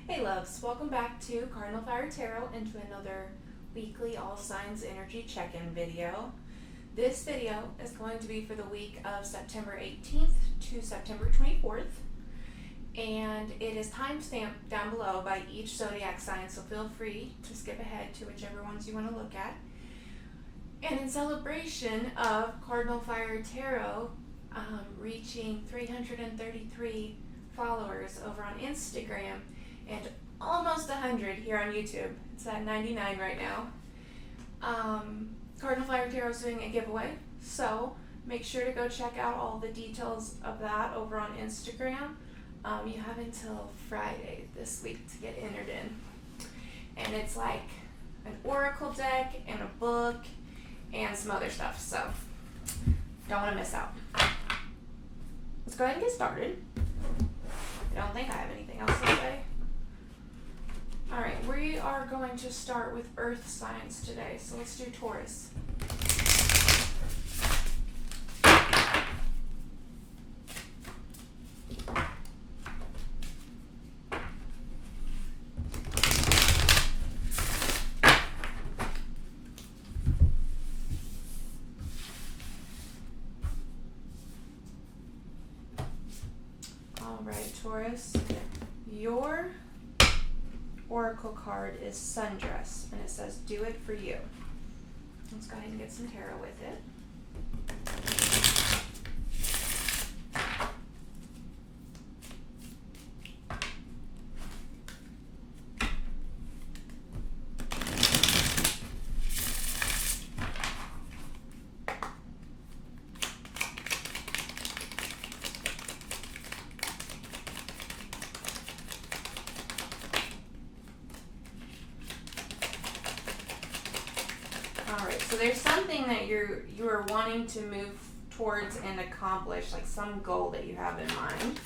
Hey loves, welcome back to Cardinal Fire Tarot and to another weekly all signs energy check-in video. This video is going to be for the week of September 18th to September 24th, and it is timestamped down below by each zodiac sign, so feel free to skip ahead to whichever ones you want to look at. And in celebration of Cardinal Fire Tarot reaching 333 followers over on Instagram and almost 100 here on YouTube. It's at 99 right now. Cardinal Fire Tarot is doing a giveaway, so make sure to go check out all the details of that over on Instagram. You have until Friday this week to get entered in. And it's like an oracle deck and a book and some other stuff, so don't want to miss out. Let's go ahead and get started. I don't think I have anything else to say. Alright, we are going to start with earth signs today, so let's do Taurus. Alright, Taurus, your oracle card is Sundress, and it says, do it for you. Let's go ahead and get some tarot with it. Alright, so there's something that you are wanting to move towards and accomplish, like some goal that you have in mind.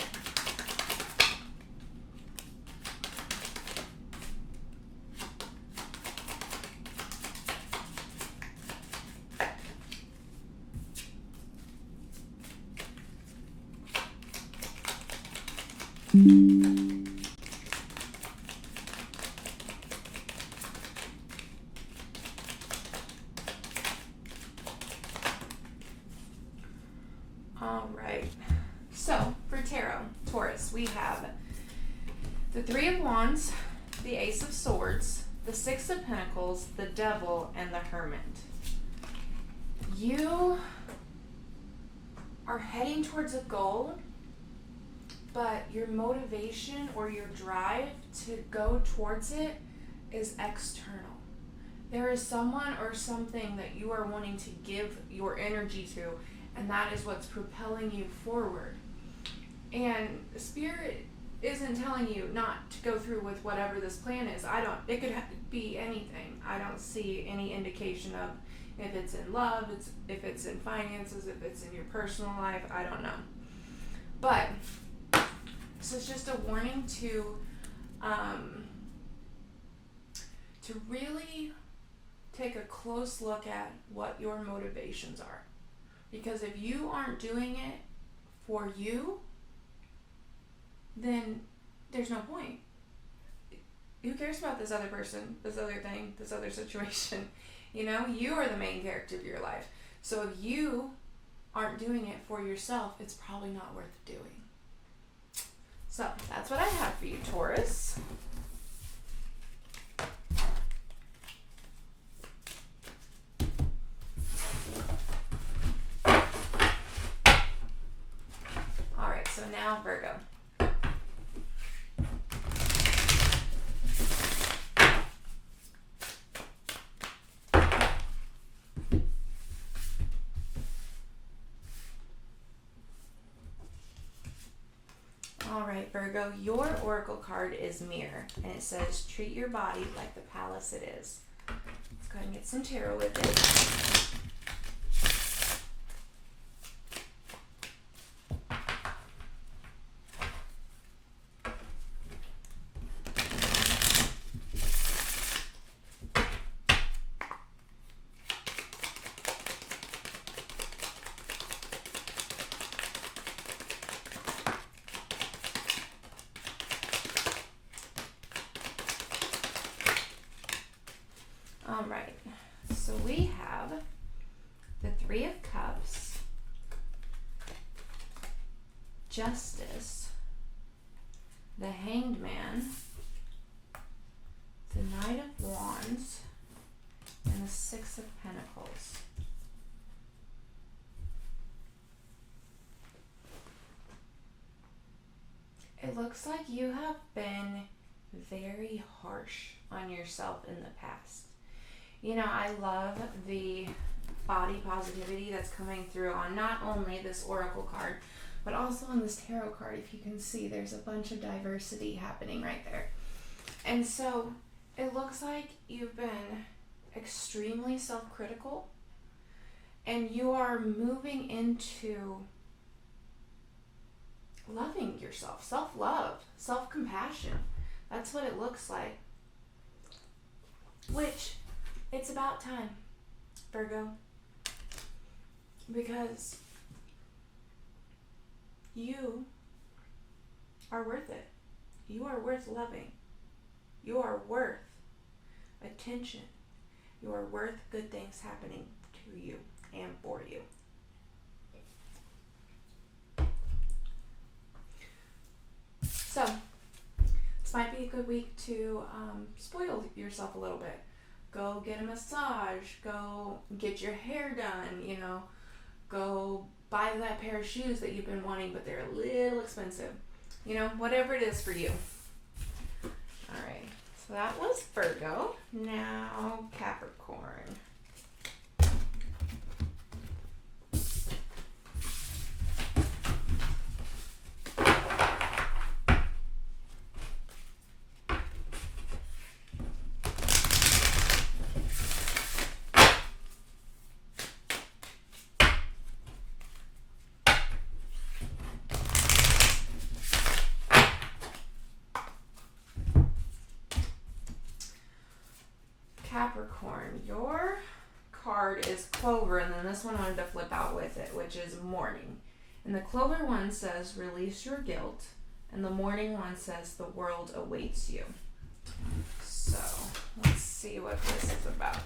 Alright, so for tarot, Taurus, we have the Three of Wands, the Ace of Swords, the Six of Pentacles, the Devil, and the Hermit. You are heading towards a goal, but your motivation or your drive to go towards it is external. There is someone or something that you are wanting to give your energy to, and that is what's propelling you forward. And Spirit isn't telling you not to go through with whatever this plan is. It could be anything. I don't see any indication of if it's in love, if it's in finances, if it's in your personal life, I don't know. But this is just a warning to really take a close look at what your motivations are. Because if you aren't doing it for you, then there's no point. Who cares about this other person, this other thing, this other situation? You know, you are the main character of your life. So if you aren't doing it for yourself, it's probably not worth doing. So that's what I have for you, Taurus. So now Virgo. Alright, Virgo, your oracle card is Mirror, and it says, treat your body like the palace it is. Let's go ahead and get some tarot with it. Justice, the Hanged Man, the Knight of Wands, and the Six of Pentacles. It looks like you have been very harsh on yourself in the past. You know, I love the body positivity that's coming through on not only this oracle card, but also on this tarot card. If you can see, there's a bunch of diversity happening right there. And so it looks like you've been extremely self-critical, and you are moving into loving yourself, self-love, self-compassion. That's what it looks like. Which, it's about time, Virgo. Because you are worth it. You are worth loving. You are worth attention. You are worth good things happening to you and for you. So, this might be a good week to spoil yourself a little bit. Go get a massage. Go get your hair done, you know. Go buy that pair of shoes that you've been wanting, but they're a little expensive. You know, whatever it is for you. All right, so that was Virgo. Now, Capricorn. Capricorn, your card is Clover, and then this one I wanted to flip out with it, which is Mourning. And the Clover one says, release your guilt, and the Mourning one says, the world awaits you. So, let's see what this is about.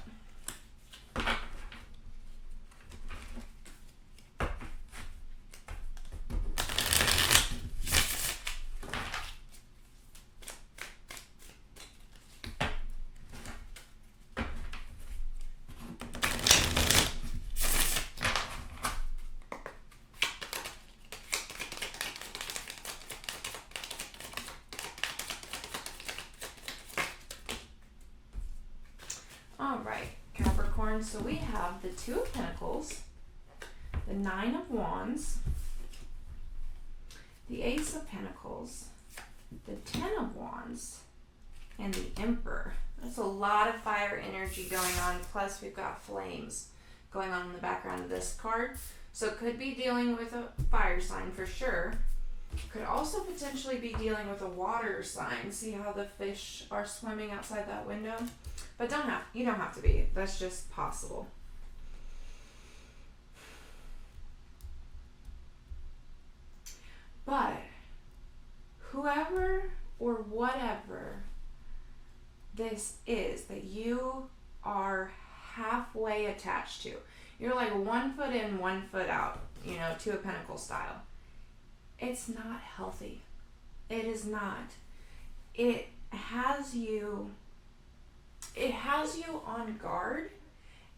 All right, Capricorn, so we have the Two of Pentacles, the Nine of Wands, the Ace of Pentacles, the Ten of Wands, and the Emperor. That's a lot of fire energy going on, plus we've got flames going on in the background of this card. So it could be dealing with a fire sign for sure. Could also potentially be dealing with a water sign. See how the fish are swimming outside that window? But you don't have to be. That's just possible. But whoever or whatever this is that you are halfway attached to, you're like 1 foot in, 1 foot out, you know, Two of Pentacles style. It's not healthy. It is not. It has you on guard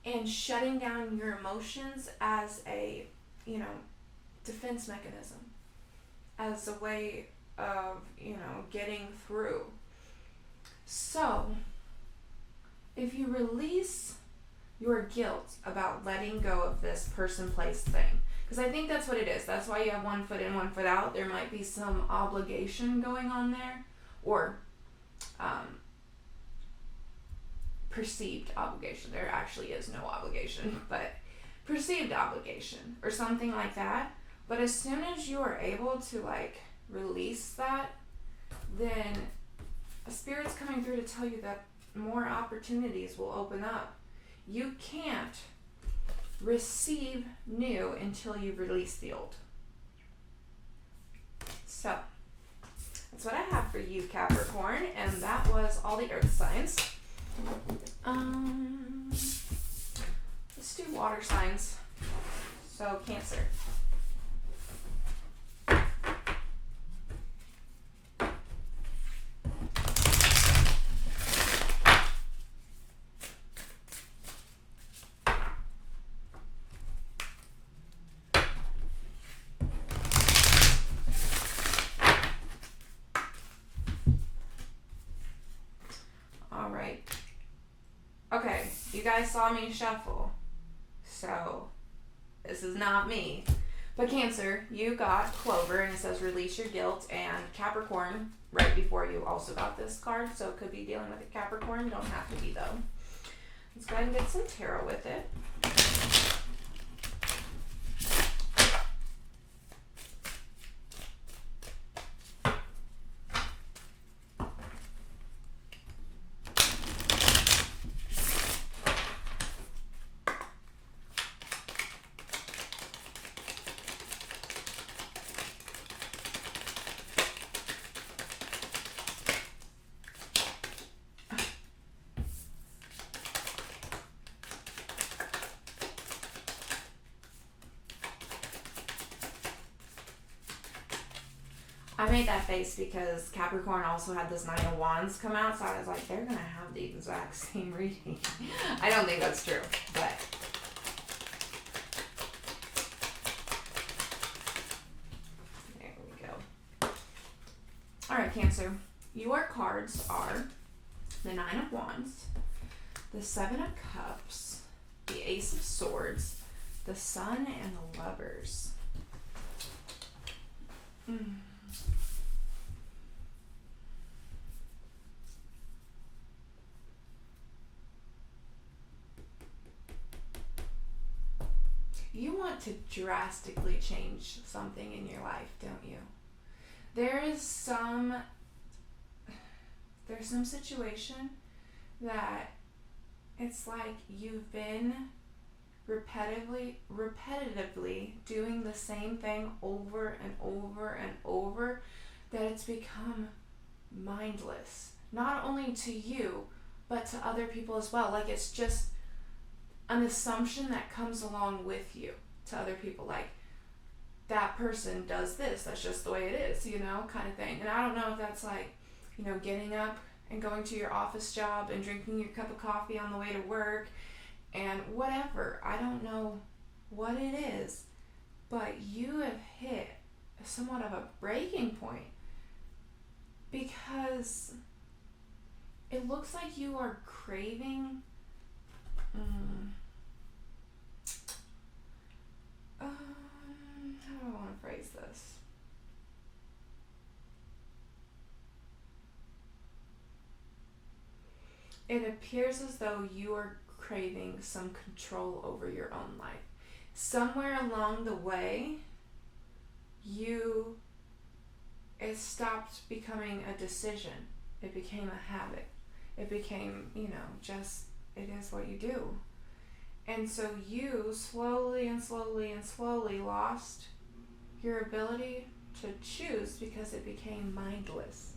and shutting down your emotions as a, you know, defense mechanism, as a way of, you know, getting through. So, if you release your guilt about letting go of this person, place, thing, because I think that's what it is. That's why you have 1 foot in, 1 foot out. There might be some obligation going on there, or perceived obligation. There actually is no obligation, but perceived obligation or something like that. But as soon as you are able to like release that, then a spirit's coming through to tell you that more opportunities will open up. You can't receive new until you've released the old. So that's what I have for you, Capricorn, and that was all the earth signs. Let's do water signs. So Cancer. guys saw me shuffle. So, this is not me. But Cancer, you got Clover, and it says release your guilt, and Capricorn, right before you, also got this card, so it could be dealing with a Capricorn. Don't have to be, though. Let's go ahead and get some tarot with it. I made that face because Capricorn also had this Nine of Wands come out, so I was like, they're going to have the exact same reading. I don't think that's true, but... there we go. Alright, Cancer. Your cards are the Nine of Wands, the Seven of Cups, the Ace of Swords, the Sun, and the Lovers. You want to drastically change something in your life, don't you? There's some situation that it's like you've been repetitively doing the same thing over and over and over, that it's become mindless. Not only to you, but to other people as well. Like, it's just an assumption that comes along with you to other people. Like, that person does this, that's just the way it is, you know, kind of thing. And I don't know if that's like, you know, getting up and going to your office job and drinking your cup of coffee on the way to work and whatever. I don't know what it is, but you have hit somewhat of a breaking point, because it looks like you are craving how do I want to phrase this? It appears as though you are craving some control over your own life. Somewhere along the way, it stopped becoming a decision. It became a habit. It became, you know, just, it is what you do. And so you slowly lost your ability to choose, because it became mindless.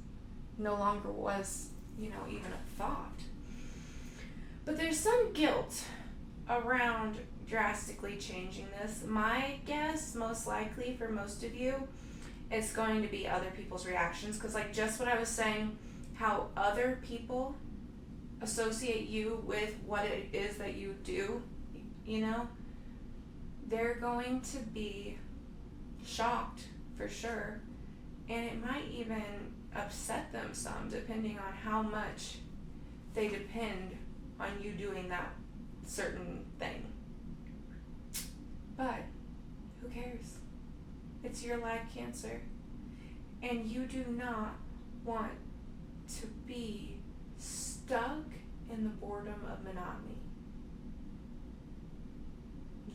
No longer was, you know, even a thought. But there's some guilt around drastically changing this. My guess, most likely for most of you, it's going to be other people's reactions. Because like just what I was saying, how other people associate you with what it is that you do, you know, they're going to be shocked for sure. And it might even upset them some, depending on how much they depend on you doing that certain thing. But who cares? It's your life, Cancer. And you do not want to be stuck in the boredom of monotony.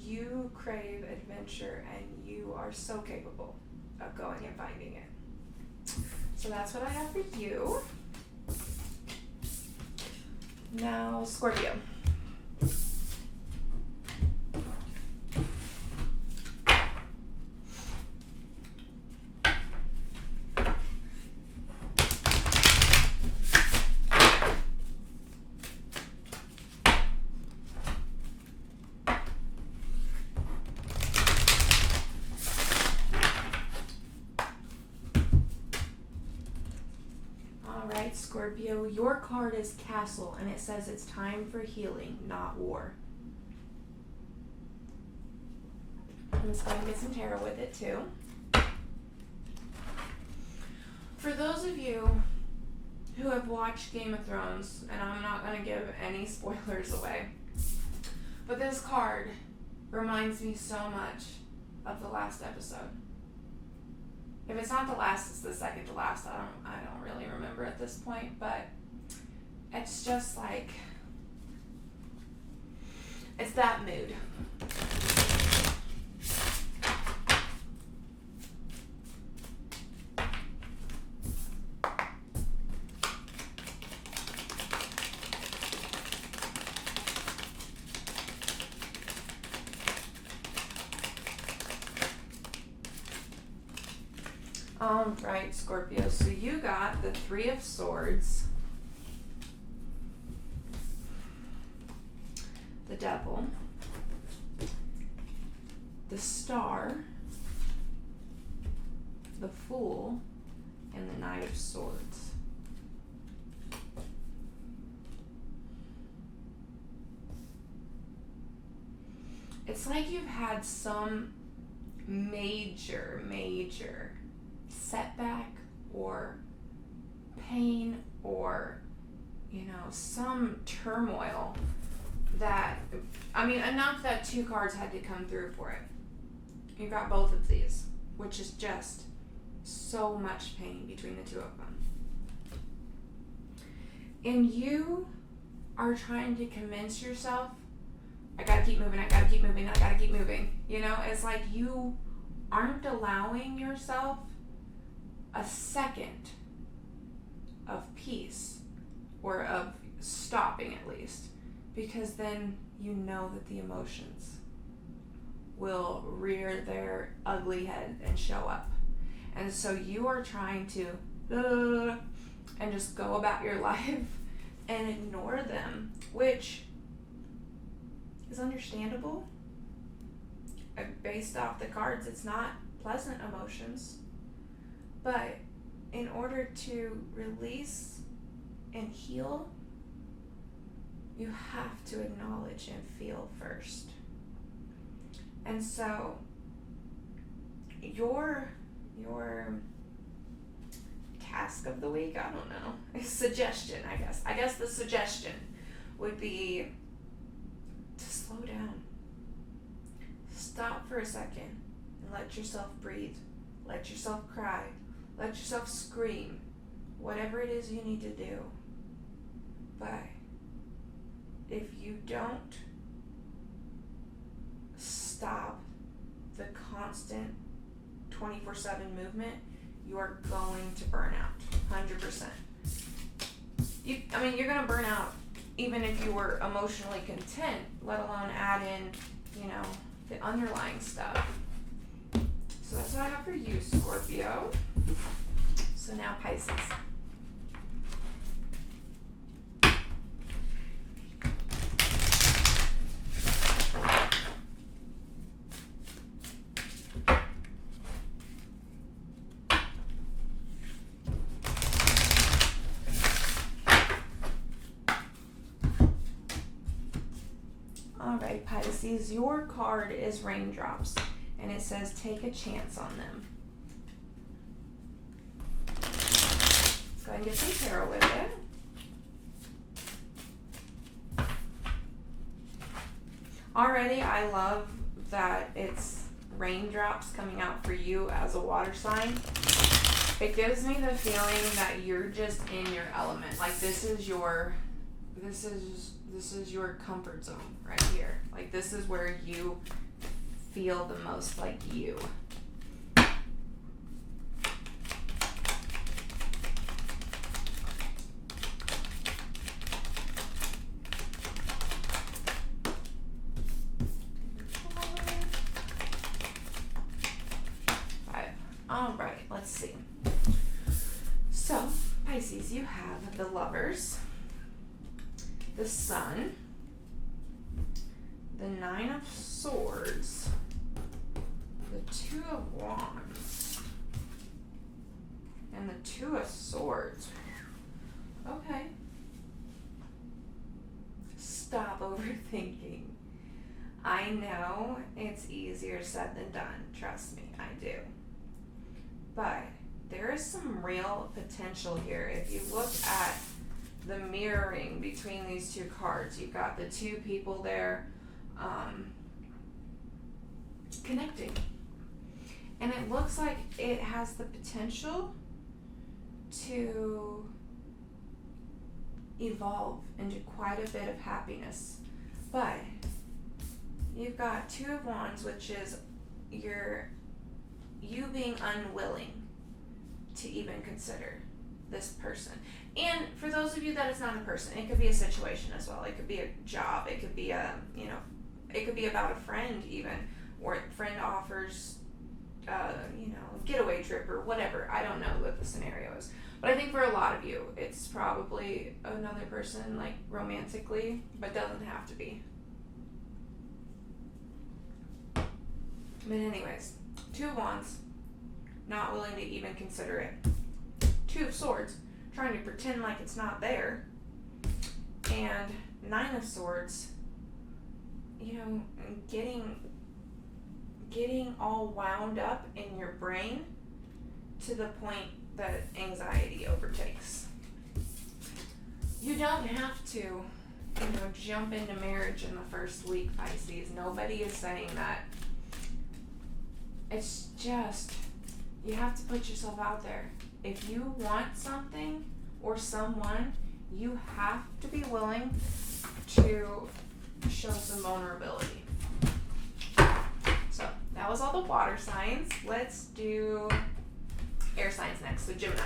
You crave adventure, and you are so capable of going and finding it. So that's what I have for you. Now, Scorpio. Scorpio, your card is Castle, and it says it's time for healing, not war. I'm just going to get some tarot with it too. For those of you who have watched Game of Thrones, and I'm not going to give any spoilers away, But this card reminds me so much of the last episode. If it's not the last, it's the second to last. I don't really remember at this point, but it's just like, it's that mood. All right, Scorpio. So you got the Three of Swords, the Devil, the Star, the Fool, and the Knight of Swords. It's like you've had some major setback or pain or, some turmoil that, enough that two cards had to come through for it. You got both of these, which is just so much pain between the two of them. And you are trying to convince yourself, I gotta keep moving, I gotta keep moving, I gotta keep moving. It's like you aren't allowing yourself a second of peace, or of stopping at least, because then you know that the emotions will rear their ugly head and show up. And so you are trying to and just go about your life and ignore them, which is understandable. Based off the cards, it's not pleasant emotions. But in order to release and heal, you have to acknowledge and feel first. And so your task of the week, I don't know, suggestion, I guess. I guess the suggestion would be to slow down. Stop for a second and let yourself breathe. Let yourself cry. Let yourself scream. Whatever it is you need to do. But if you don't stop the constant 24/7 movement, you are going to burn out 100%. You're going to burn out even if you were emotionally content, let alone add in, the underlying stuff. So that's what I have for you, Scorpio. So now Pisces. Alright, Pisces, your card is Raindrops, and it says take a chance on them. Let's go ahead and get some tarot with it. Already, I love that it's raindrops coming out for you as a water sign. It gives me the feeling that you're just in your element. Like this is your comfort zone right here. Like this is where you feel the most like you. All right, let's see. So, Pisces, you have the Lovers, the Sun, the Nine of Swords, the Two of Wands, and the Two of Swords. Okay. Stop overthinking. I know it's easier said than done. Trust me, I do. But there is some real potential here. If you look at the mirroring between these two cards, you've got the two people there connecting. And it looks like it has the potential to evolve into quite a bit of happiness. But you've got Two of Wands, which is you being unwilling to even consider this person. And for those of you that it's not a person, it could be a situation as well. It could be a job. It could be it could be about a friend even, or a friend offers, getaway trip or whatever. I don't know what the scenario is. But I think for a lot of you, it's probably another person, like romantically, but doesn't have to be. But anyways, Two of Wands, not willing to even consider it. Two of Swords, trying to pretend like it's not there. And Nine of Swords, getting all wound up in your brain to the point that anxiety overtakes. You don't have to, jump into marriage in the first week, Pisces. Nobody is saying that. It's just, you have to put yourself out there. If you want something or someone, you have to be willing to show some vulnerability. So that was all the water signs. Let's do air signs next. So Gemini.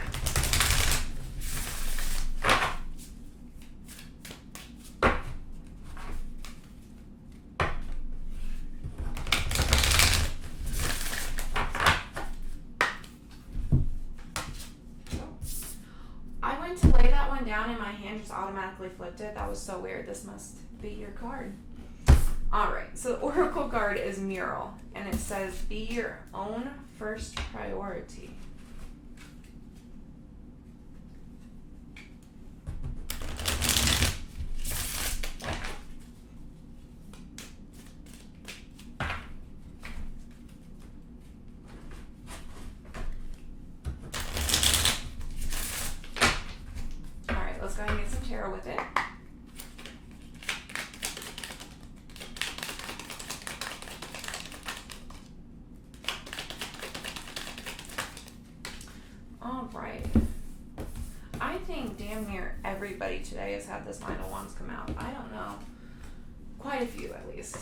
I went to lay that one down and my hand just automatically flipped it. That was so weird. This must be your card. Alright, so the Oracle card is Mural, and it says, be your own first priority. Alright, let's go ahead and get some tarot with it. Alright. I think damn near everybody today has had this Nine of Wands come out. I don't know. Quite a few at least.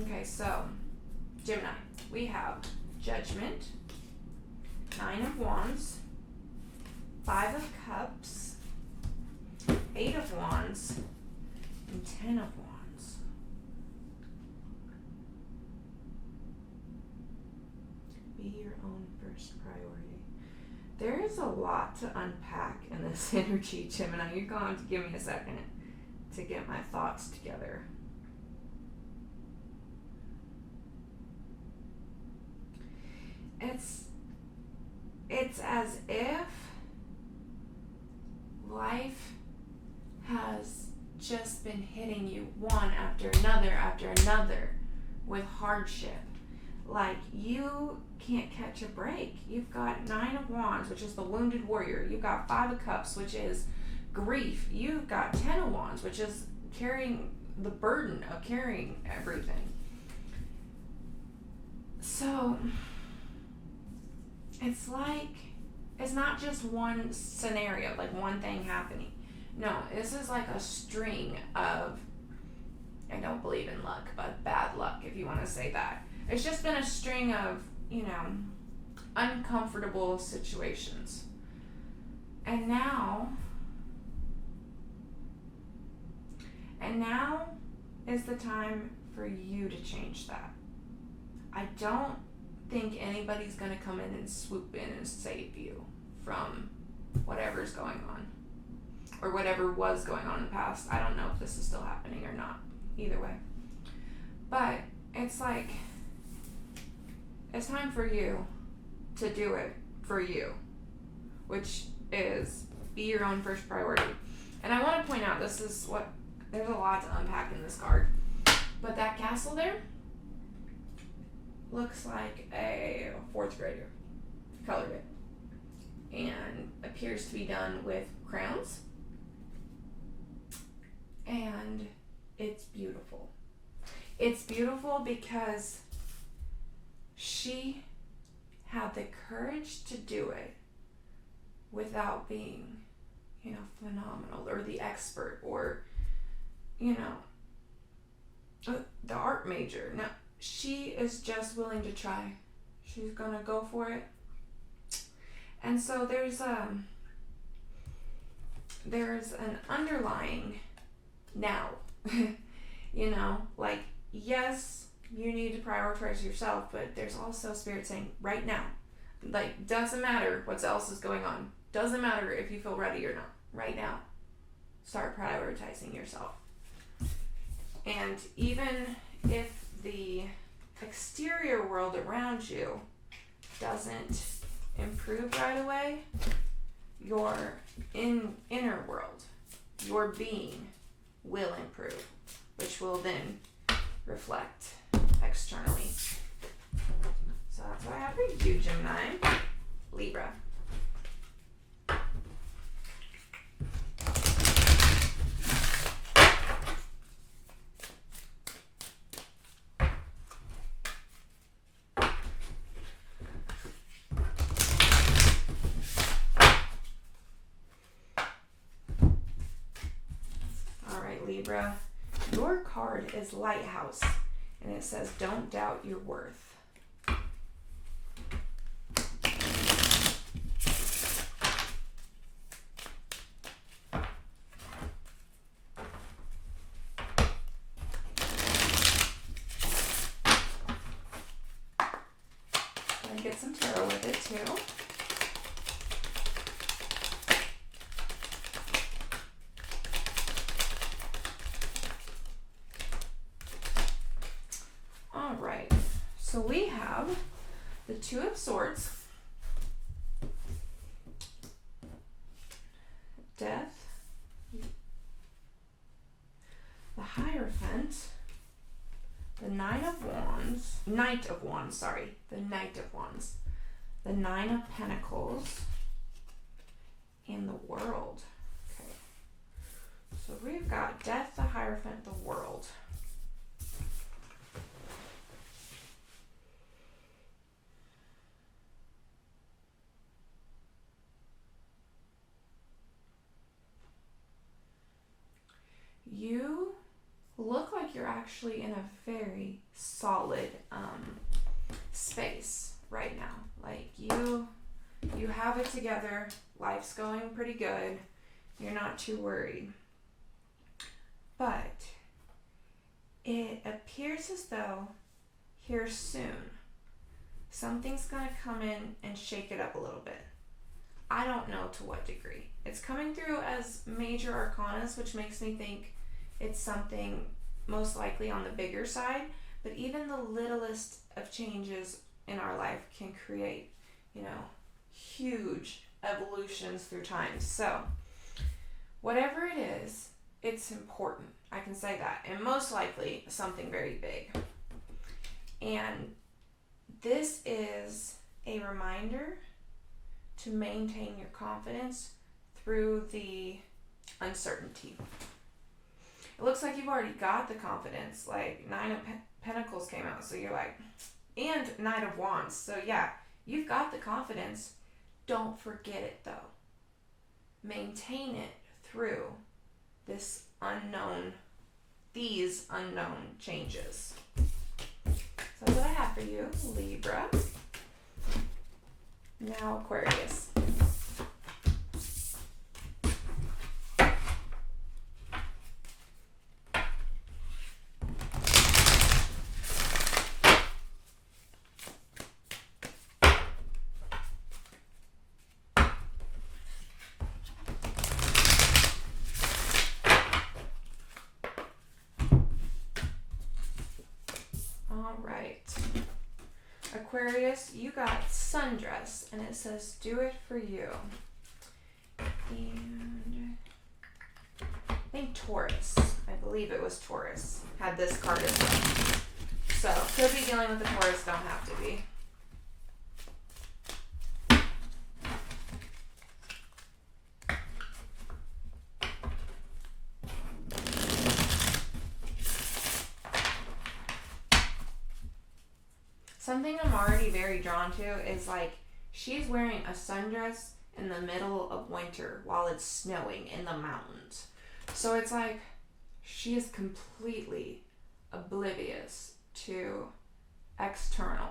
Okay, so Gemini. We have Judgment, Nine of Wands, Five of Cups, Eight of Wands, and 10 of Wands. Be your own first priority. There is a lot to unpack in this energy, Gemini. You're going to have to give me a second to get my thoughts together. It's as if life has just been hitting you one after another with hardship. Like, you can't catch a break. You've got Nine of Wands, which is the wounded warrior. You've got Five of Cups, which is grief. You've got 10 of Wands, which is carrying the burden of carrying everything. So it's like, it's not just one scenario, like one thing happening. No, this is like a string of, I don't believe in luck, but bad luck, if you want to say that. It's just been a string of, uncomfortable situations. And now is the time for you to change that. I don't think anybody's going to come in and swoop in and save you from whatever's going on or whatever was going on in the past. I don't know if this is still happening or not. Either way. But it's like, it's time for you to do it for you, which is be your own first priority. And I want to point out, there's a lot to unpack in this card, but that castle there looks like a fourth grader colored it and appears to be done with crayons, and it's beautiful. It's beautiful because she had the courage to do it without being, you know, phenomenal or the expert or, you know, the art major. No, she is just willing to try. She's gonna go for it. And so there's an underlying now, you know, like, yes, you need to prioritize yourself, but there's also Spirit saying right now, like, doesn't matter what else is going on, doesn't matter if you feel ready or not, right now, start prioritizing yourself. And even if the exterior world around you doesn't improve right away, your inner world, your being will improve, which will then reflect externally. So that's what I have for you, Gemini. Libra. Libra, your card is Lighthouse, and it says, don't doubt your worth. I get some tarot with it too. So we have the Two of Swords, Death, the Hierophant, the Knight of Wands, the Knight of Wands, the Nine of Pentacles, and the World. Okay. So we've got Death, the Hierophant, the World. You look like you're actually in a very solid space right now. Like you have it together. Life's going pretty good. You're not too worried. But it appears as though here soon something's going to come in and shake it up a little bit. I don't know to what degree. It's coming through as major arcanas, which makes me think it's something most likely on the bigger side, but even the littlest of changes in our life can create, you know, huge evolutions through time. So whatever it is, it's important. I can say that. And most likely something very big. And this is a reminder to maintain your confidence through the uncertainty. It looks like you've already got the confidence. Like Nine of Pentacles came out, so you're like, and Knight of Wands. So yeah, you've got the confidence. Don't forget it though. Maintain it through these unknown changes. So that's what I have for you, Libra. Now Aquarius. Aquarius, you got Sundress, and it says, do it for you. And I think Taurus, I believe it was Taurus, had this card as well. So, could be dealing with the Taurus, don't have to be. something I'm already very drawn to is like she's wearing a sundress in the middle of winter while it's snowing in the mountains. So it's like she is completely oblivious to external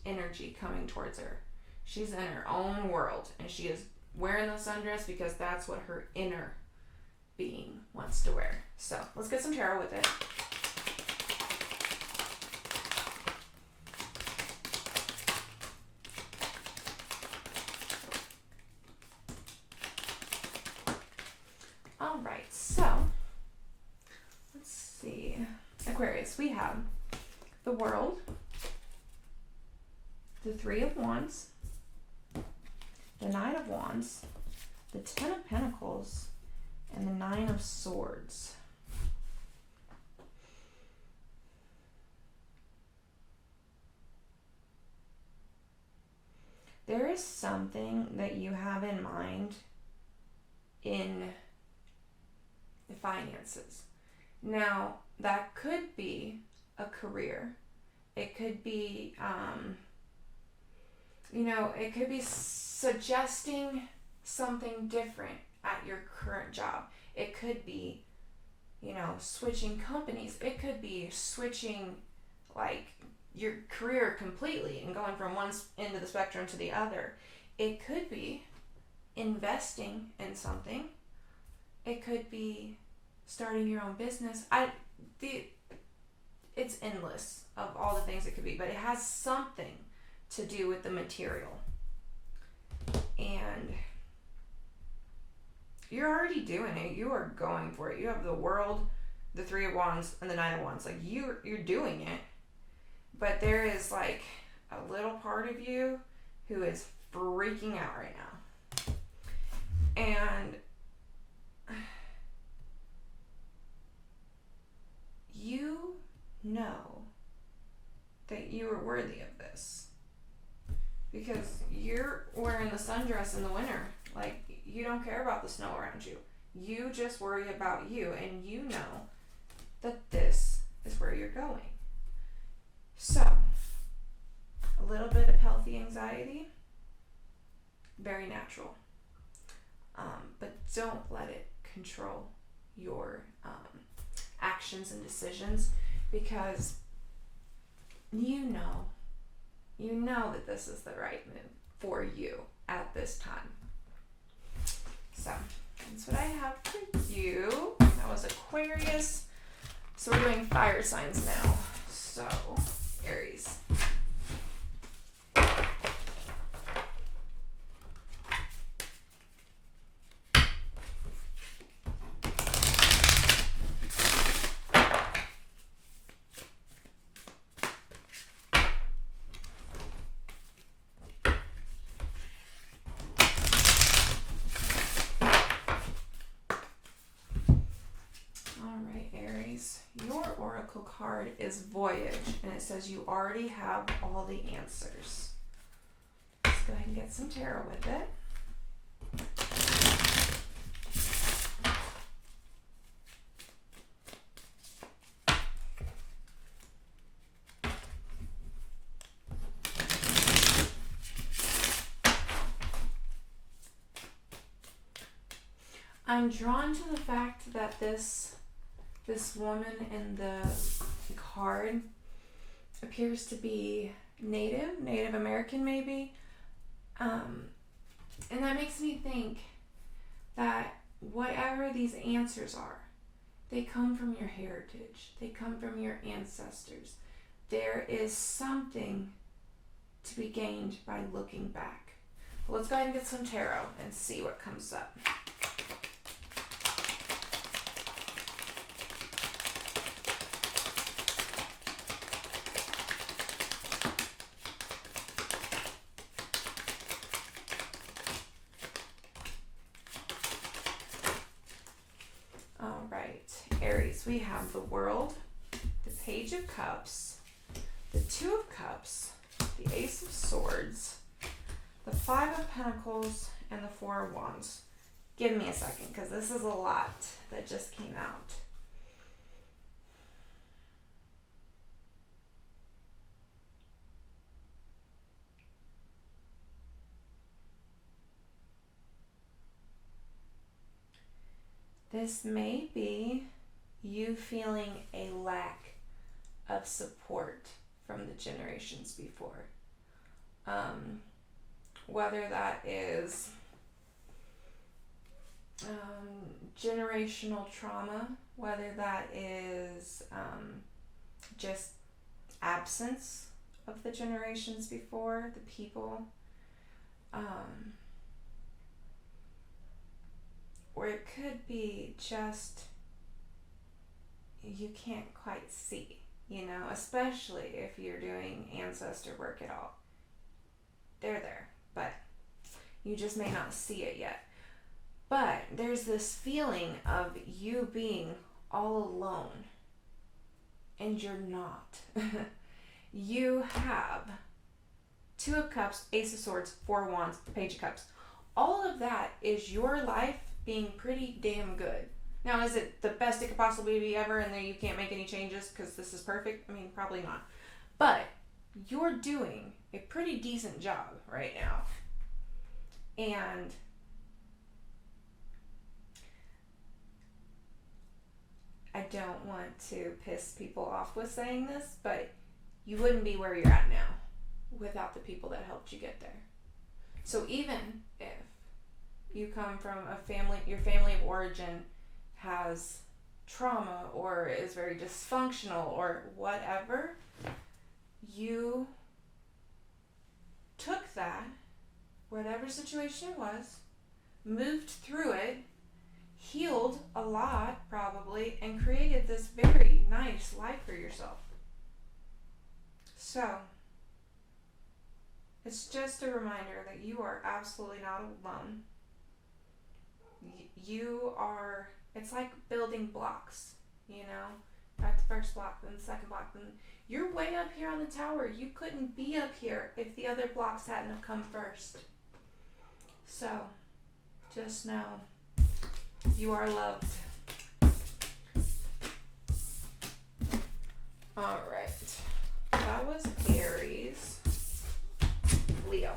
energy coming towards her. She's in her own world and she is wearing the sundress because that's what her inner being wants to wear. So let's get some tarot with it. All right, so let's see. Aquarius, we have the World, the Three of Wands, the Knight of Wands, the Ten of Pentacles, and the Nine of Swords. There is something that you have in mind in the finances. Now, that could be a career. It could be, it could be suggesting something different at your current job. It could be, switching companies. It could be switching, like, your career completely and going from one end of the spectrum to the other. It could be investing in something. It could be starting your own business. It's endless of all the things it could be, but it has something to do with the material. And you're already doing it. You are going for it. You have the World, the Three of Wands, and the Nine of Wands. Like you're doing it. But there is like a little part of you who is freaking out right now. And you know that you are worthy of this. Because you're wearing the sundress in the winter. Like, you don't care about the snow around you. You just worry about you, and you know that this is where you're going. So, a little bit of healthy anxiety, very natural. But don't let it control your actions and decisions, because you know that this is the right move for you at this time. So that's what I have for you. That was Aquarius. So we're doing fire signs now. So Aries. Your oracle card is Voyage, and it says you already have all the answers. Let's go ahead and get some tarot with it. I'm drawn to the fact that this woman in the card appears to be Native American maybe. And that makes me think that whatever these answers are, they come from your heritage. They come from your ancestors. There is something to be gained by looking back. Well, let's go ahead and get some tarot and see what comes up. Aries, we have the World, the Page of Cups, the Two of Cups, the Ace of Swords, the Five of Pentacles, and the Four of Wands. Give me a second, because this is a lot that just came out. This may be you feeling a lack of support from the generations before. Whether that is generational trauma, whether that is just absence of the generations before, the people, or it could be just you can't quite see, especially if you're doing ancestor work at all. They're there, but you just may not see it yet. But there's this feeling of you being all alone, and you're not. You have Two of Cups, Ace of Swords, Four of Wands, Page of Cups. All of that is your life being pretty damn good. Now, is it the best it could possibly be ever and then you can't make any changes because this is perfect? I mean, probably not. But you're doing a pretty decent job right now. And I don't want to piss people off with saying this, but you wouldn't be where you're at now without the people that helped you get there. So even if you come from a family, your family of origin has trauma or is very dysfunctional or whatever, you took that, whatever situation it was, moved through it, healed a lot probably, and created this very nice life for yourself. So it's just a reminder that you are absolutely not alone. You are, it's like building blocks, Got the first block, then the second block, then you're way up here on the tower. You couldn't be up here if the other blocks hadn't have come first. So just know you are loved. All right. That was Aries. Leo.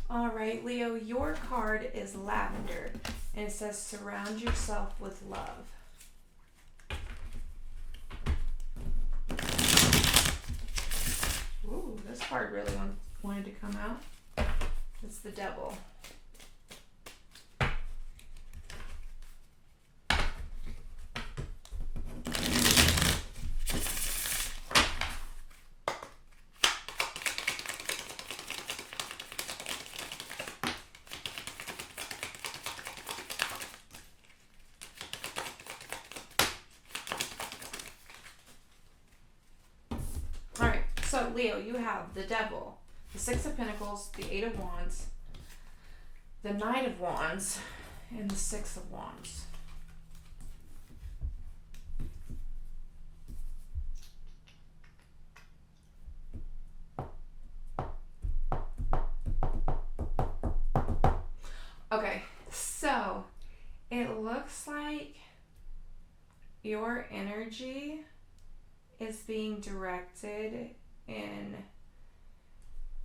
All right, Leo, your card is Lavender, and it says surround yourself with love. Ooh, this card really wanted to come out. It's the Devil. So, Leo, you have the Devil, the Six of Pentacles, the Eight of Wands, the Knight of Wands, and the Six of Wands. Okay, so it looks like your energy is being directed in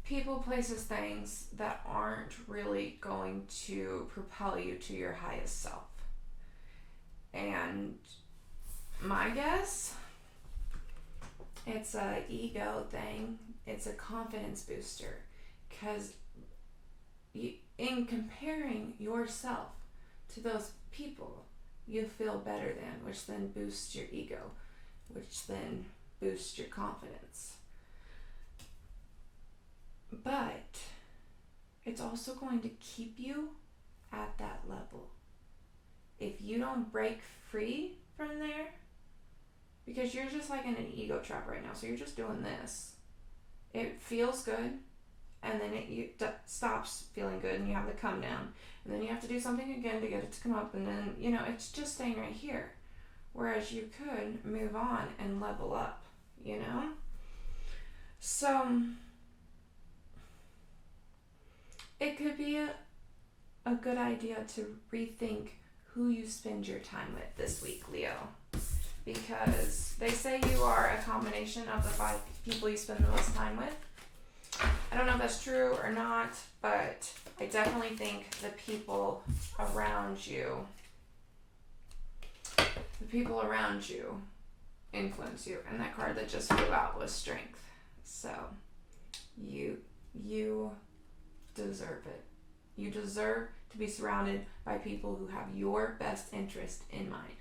people, places, things that aren't really going to propel you to your highest self. And my guess, it's a ego thing. It's a confidence booster. Because in comparing yourself to those people, you feel better than, which then boosts your ego, which then boosts your confidence. But it's also going to keep you at that level. If you don't break free from there, because you're just like in an ego trap right now, so you're just doing this. It feels good, and then it stops feeling good, and you have the come down, and then you have to do something again to get it to come up, and then, it's just staying right here. Whereas you could move on and level up, So it could be a good idea to rethink who you spend your time with this week, Leo. Because they say you are a combination of the 5 people you spend the most time with. I don't know if that's true or not, but I definitely think the people around you influence you. And that card that just flew out was Strength. So you deserve it. You deserve to be surrounded by people who have your best interest in mind.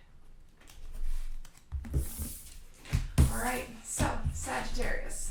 All right, so Sagittarius.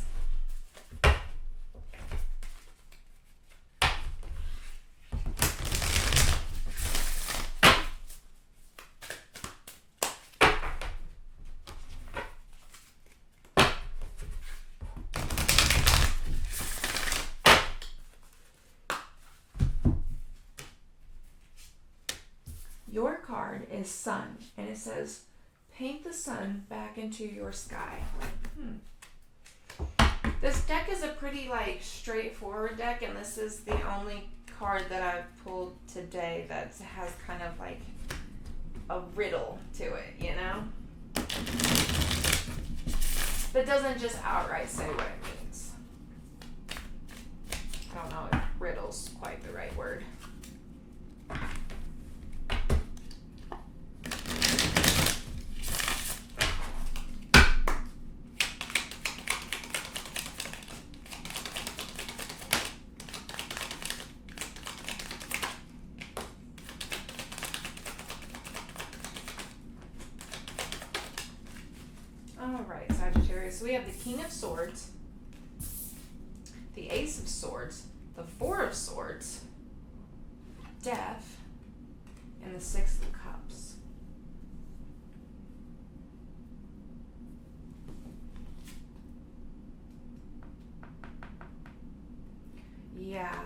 Your card is Sun, and it says, paint the sun back into your sky. This deck is a pretty straightforward deck, and this is the only card that I've pulled today that has kind of like a riddle to it, you know? That doesn't just outright say what it means. I don't know if riddle's quite the right word. Alright, Sagittarius. So we have the King of Swords, the Ace of Swords, the Four of Swords, Death, and the Six of Cups. Yeah,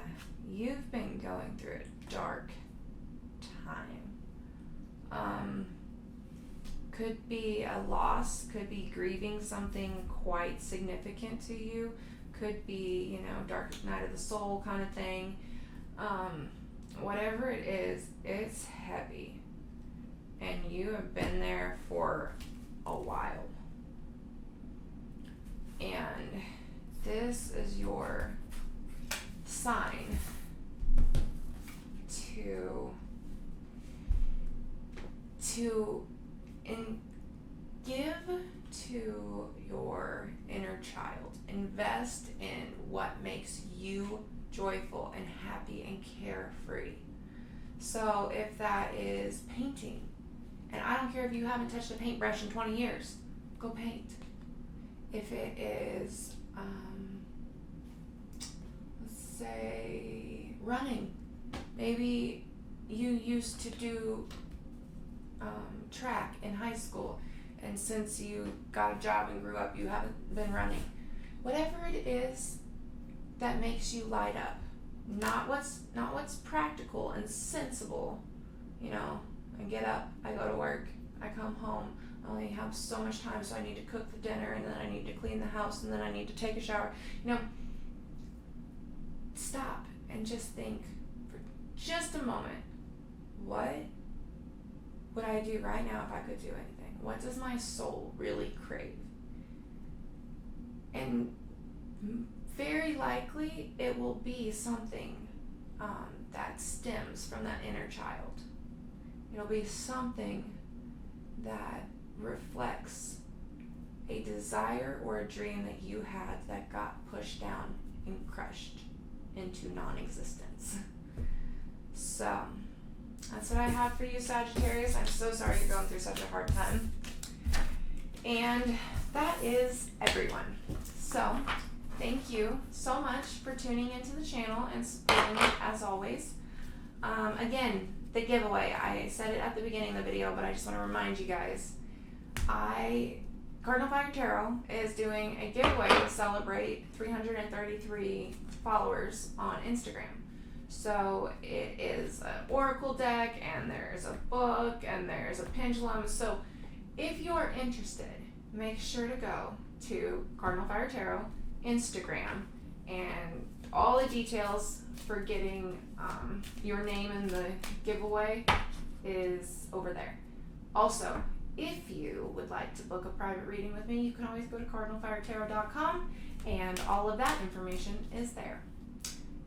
you've been going through a dark time. Could be a loss, could be grieving something quite significant to you, could be, dark night of the soul kind of thing. Whatever it is, it's heavy. And you have been there for a while. And this is your sign to give to your inner child. Invest in what makes you joyful and happy and carefree. So if that is painting, and I don't care if you haven't touched a paintbrush in 20 years, go paint. If it is, let's say, running. Maybe you used to do track in high school, and since you got a job and grew up, you haven't been running. Whatever it is that makes you light up, not what's practical and sensible. I get up, I go to work, I come home, I only have so much time, so I need to cook the dinner, and then I need to clean the house, and then I need to take a shower. Stop and just think for just a moment, what would I do right now if I could do anything? What does my soul really crave? And very likely it will be something that stems from that inner child. It'll be something that reflects a desire or a dream that you had that got pushed down and crushed into non-existence. So that's what I have for you, Sagittarius. I'm so sorry you're going through such a hard time. And that is everyone. So thank you so much for tuning into the channel and supporting it as always. Again, the giveaway, I said it at the beginning of the video, but I just want to remind you guys, Cardinal Fire Tarot is doing a giveaway to celebrate 333 followers on Instagram. So it is an oracle deck, and there's a book, and there's a pendulum. So if you're interested, make sure to go to Cardinal Fire Tarot Instagram, and all the details for getting your name in the giveaway is over there. Also, if you would like to book a private reading with me, you can always go to cardinalfiretarot.com, and all of that information is there.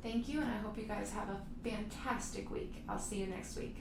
Thank you, and I hope you guys have a fantastic week. I'll see you next week.